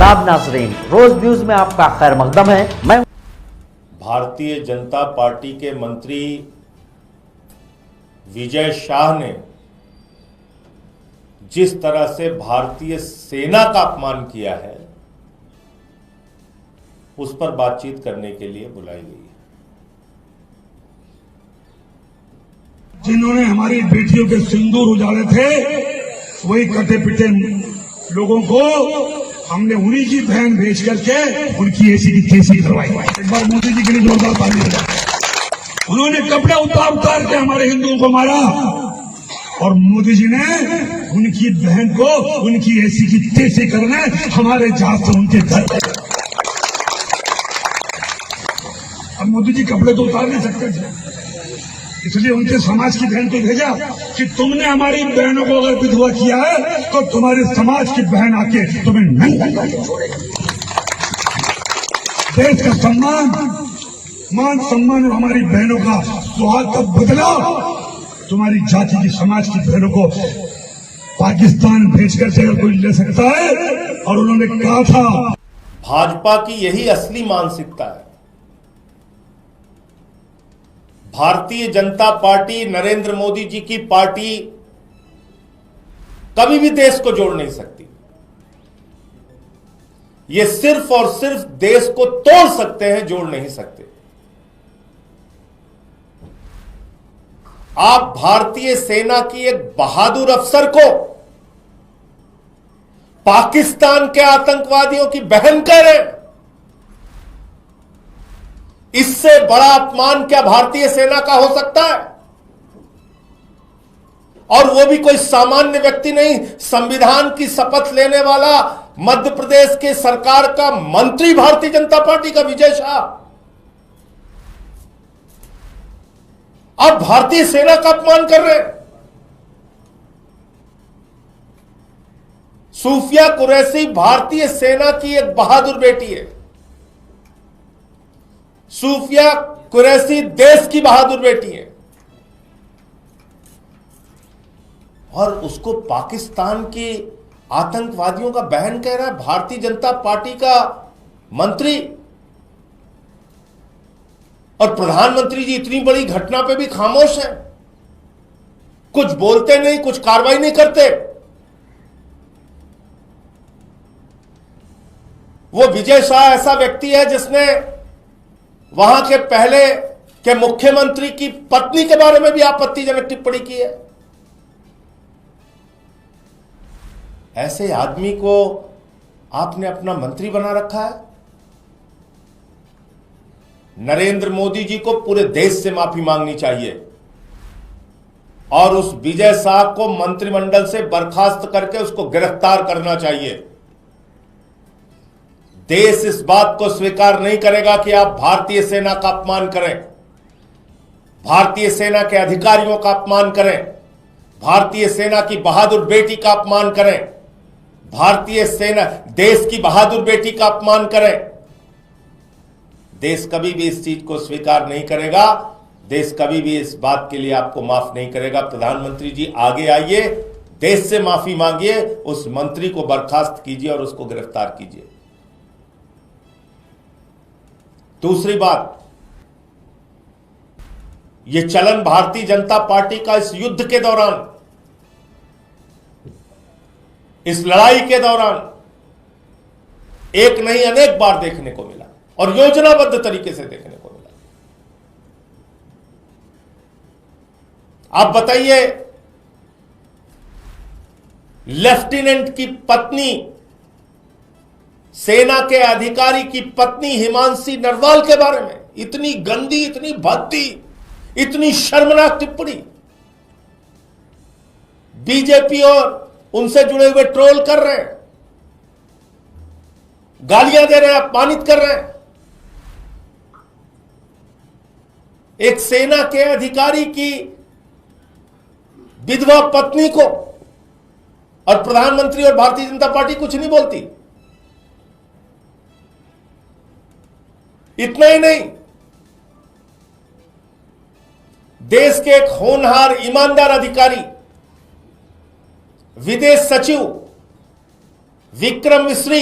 जनाब नाज़रीन, रोज न्यूज में आपका खैर मकदम है। मैं भारतीय जनता पार्टी के मंत्री विजय शाह ने जिस तरह से भारतीय सेना का अपमान किया है, उस पर बातचीत करने के लिए बुलाई गई है। जिन्होंने हमारी बेटियों के सिंदूर उजाड़े थे, वही कटे पिटे लोगों को हमने उन्हीं की बहन भेज करके उनकी ऐसी की तैसी करवाई। एक बार मोदी जी के लिए जोरदार ताली बजाएं। उन्होंने कपड़े उतार के हमारे हिंदुओं को मारा और मोदी जी ने उनकी बहन को उनकी ऐसी की तैसी करने हमारे जहाज से उनके घर। अब मोदी जी कपड़े तो उतार नहीं सकते थे, इसलिए उनके समाज की बहन को भेजा कि तुमने हमारी बहनों को अगर विधवा किया है तो तुम्हारे समाज की बहन आके तुम्हें नंगा करके छोड़ेगी। देश का सम्मान, मान सम्मान और हमारी बहनों का सुहाग का बदला तुम्हारी जाति की समाज की बहनों को पाकिस्तान भेजकर से अगर कोई ले सकता है। और उन्होंने कहा था, भाजपा की यही असली मानसिकता है। भारतीय जनता पार्टी, नरेंद्र मोदी जी की पार्टी कभी भी देश को जोड़ नहीं सकती। ये सिर्फ और सिर्फ देश को तोड़ सकते हैं, जोड़ नहीं सकते। आप भारतीय सेना की एक बहादुर अफसर को पाकिस्तान के आतंकवादियों की बहन कह रहे हैं। इससे बड़ा अपमान क्या भारतीय सेना का हो सकता है? और वो भी कोई सामान्य व्यक्ति नहीं, संविधान की शपथ लेने वाला मध्य प्रदेश के सरकार का मंत्री, भारतीय जनता पार्टी का विजय शाह। आप भारतीय सेना का अपमान कर रहे हैं। सूफिया कुरैशी भारतीय सेना की एक बहादुर बेटी है। सूफिया कुरैशी देश की बहादुर बेटी है, और उसको पाकिस्तान के आतंकवादियों का बहन कह रहा है भारतीय जनता पार्टी का मंत्री। और प्रधानमंत्री जी इतनी बड़ी घटना पे भी खामोश हैं, कुछ बोलते नहीं, कुछ कार्रवाई नहीं करते। वो विजय शाह ऐसा व्यक्ति है जिसने वहां के पहले के मुख्यमंत्री की पत्नी के बारे में भी आपत्तिजनक टिप्पणी की है। ऐसे आदमी को आपने अपना मंत्री बना रखा है। नरेंद्र मोदी जी को पूरे देश से माफी मांगनी चाहिए और उस विजय शाह को मंत्रिमंडल से बर्खास्त करके उसको गिरफ्तार करना चाहिए। देश इस बात को स्वीकार नहीं करेगा कि आप भारतीय सेना का अपमान करें, भारतीय सेना के अधिकारियों का अपमान करें, भारतीय सेना की बहादुर बेटी का अपमान करें, भारतीय सेना देश की बहादुर बेटी का अपमान करें। देश कभी भी इस चीज को स्वीकार नहीं करेगा। देश कभी भी इस बात के लिए आपको माफ नहीं करेगा। प्रधानमंत्री जी आगे आइए, देश से माफी मांगिए, उस मंत्री को बर्खास्त कीजिए और उसको गिरफ्तार कीजिए। दूसरी बात, यह चलन भारतीय जनता पार्टी का इस युद्ध के दौरान, इस लड़ाई के दौरान एक नहीं अनेक बार देखने को मिला और योजनाबद्ध तरीके से देखने को मिला। आप बताइए, लेफ्टिनेंट की पत्नी, सेना के अधिकारी की पत्नी हिमांशी नरवाल के बारे में इतनी गंदी, इतनी भद्दी, इतनी शर्मनाक टिप्पणी। बीजेपी और उनसे जुड़े हुए ट्रोल कर रहे हैं, गालियां दे रहे हैं, अपमानित कर रहे हैं। एक सेना के अधिकारी की विधवा पत्नी को और प्रधानमंत्री और भारतीय जनता पार्टी कुछ नहीं बोलती। इतना ही नहीं, देश के एक होनहार, ईमानदार अधिकारी, विदेश सचिव विक्रम मिश्री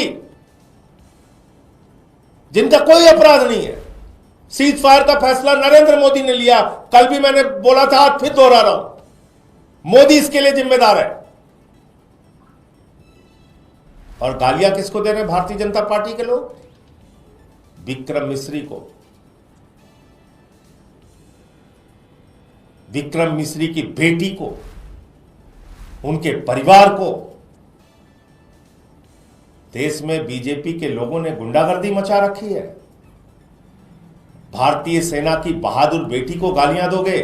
जिनका कोई अपराध नहीं है। सीज फायर का फैसला नरेंद्र मोदी ने लिया। कल भी मैंने बोला था, आज फिर दोहरा रहा हूं, मोदी इसके लिए जिम्मेदार है। और गालियां किसको दे रहे हैं भारतीय जनता पार्टी के लोग? विक्रम मिश्री को। विक्रम मिश्री की बेटी को, उनके परिवार को। देश में बीजेपी के लोगों ने गुंडागर्दी मचा रखी है। भारतीय सेना की बहादुर बेटी को गालियां दोगे,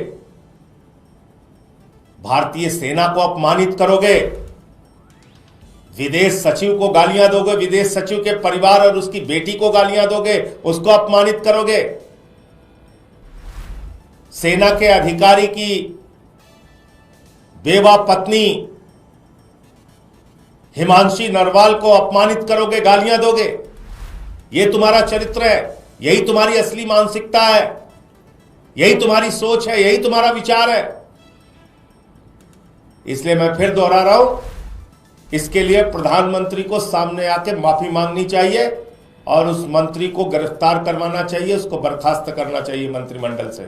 भारतीय सेना को अपमानित करोगे, विदेश सचिव को गालियां दोगे, विदेश सचिव के परिवार और उसकी बेटी को गालियां दोगे, उसको अपमानित करोगे। सेना के अधिकारी की बेवा पत्नी हिमांशी नरवाल को अपमानित करोगे, गालियां दोगे। यह तुम्हारा चरित्र है, यही तुम्हारी असली मानसिकता है, यही तुम्हारी सोच है, यही तुम्हारा विचार है। इसलिए मैं फिर दोहरा रहा हूं, इसके लिए प्रधानमंत्री को सामने आके माफी मांगनी चाहिए और उस मंत्री को गिरफ्तार करवाना चाहिए, उसको बर्खास्त करना चाहिए मंत्रिमंडल से।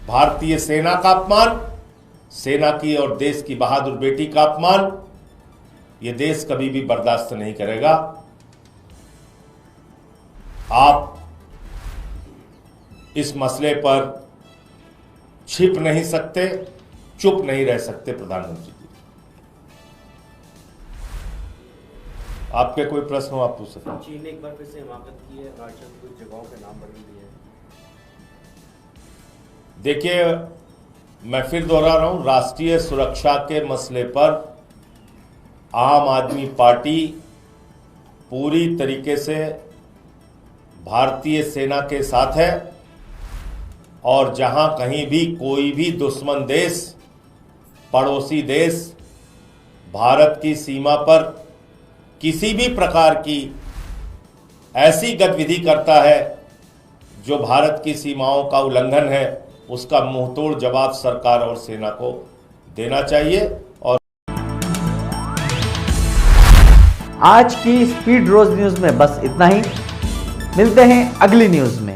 भारतीय सेना का अपमान, सेना की और देश की बहादुर बेटी का अपमान, यह देश कभी भी बर्दाश्त नहीं करेगा। आप इस मसले पर छिप नहीं सकते, चुप नहीं रह सकते प्रधानमंत्री जी। आपके कोई प्रश्न हो आप पूछ सकते हैं। चीन ने एक बार फिर से हिमाकत की है, अरुणाचल कुछ जगहों के नाम बदल दिए हैं। देखिए, मैं फिर दोहरा रहा हूं, राष्ट्रीय सुरक्षा के मसले पर आम आदमी पार्टी पूरी तरीके से भारतीय सेना के साथ है और जहां कहीं भी कोई भी दुश्मन देश, पड़ोसी देश भारत की सीमा पर किसी भी प्रकार की ऐसी गतिविधि करता है जो भारत की सीमाओं का उल्लंघन है, उसका मुंहतोड़ जवाब सरकार और सेना को देना चाहिए। और आज की स्पीड रोज न्यूज में बस इतना ही। मिलते हैं अगली न्यूज में।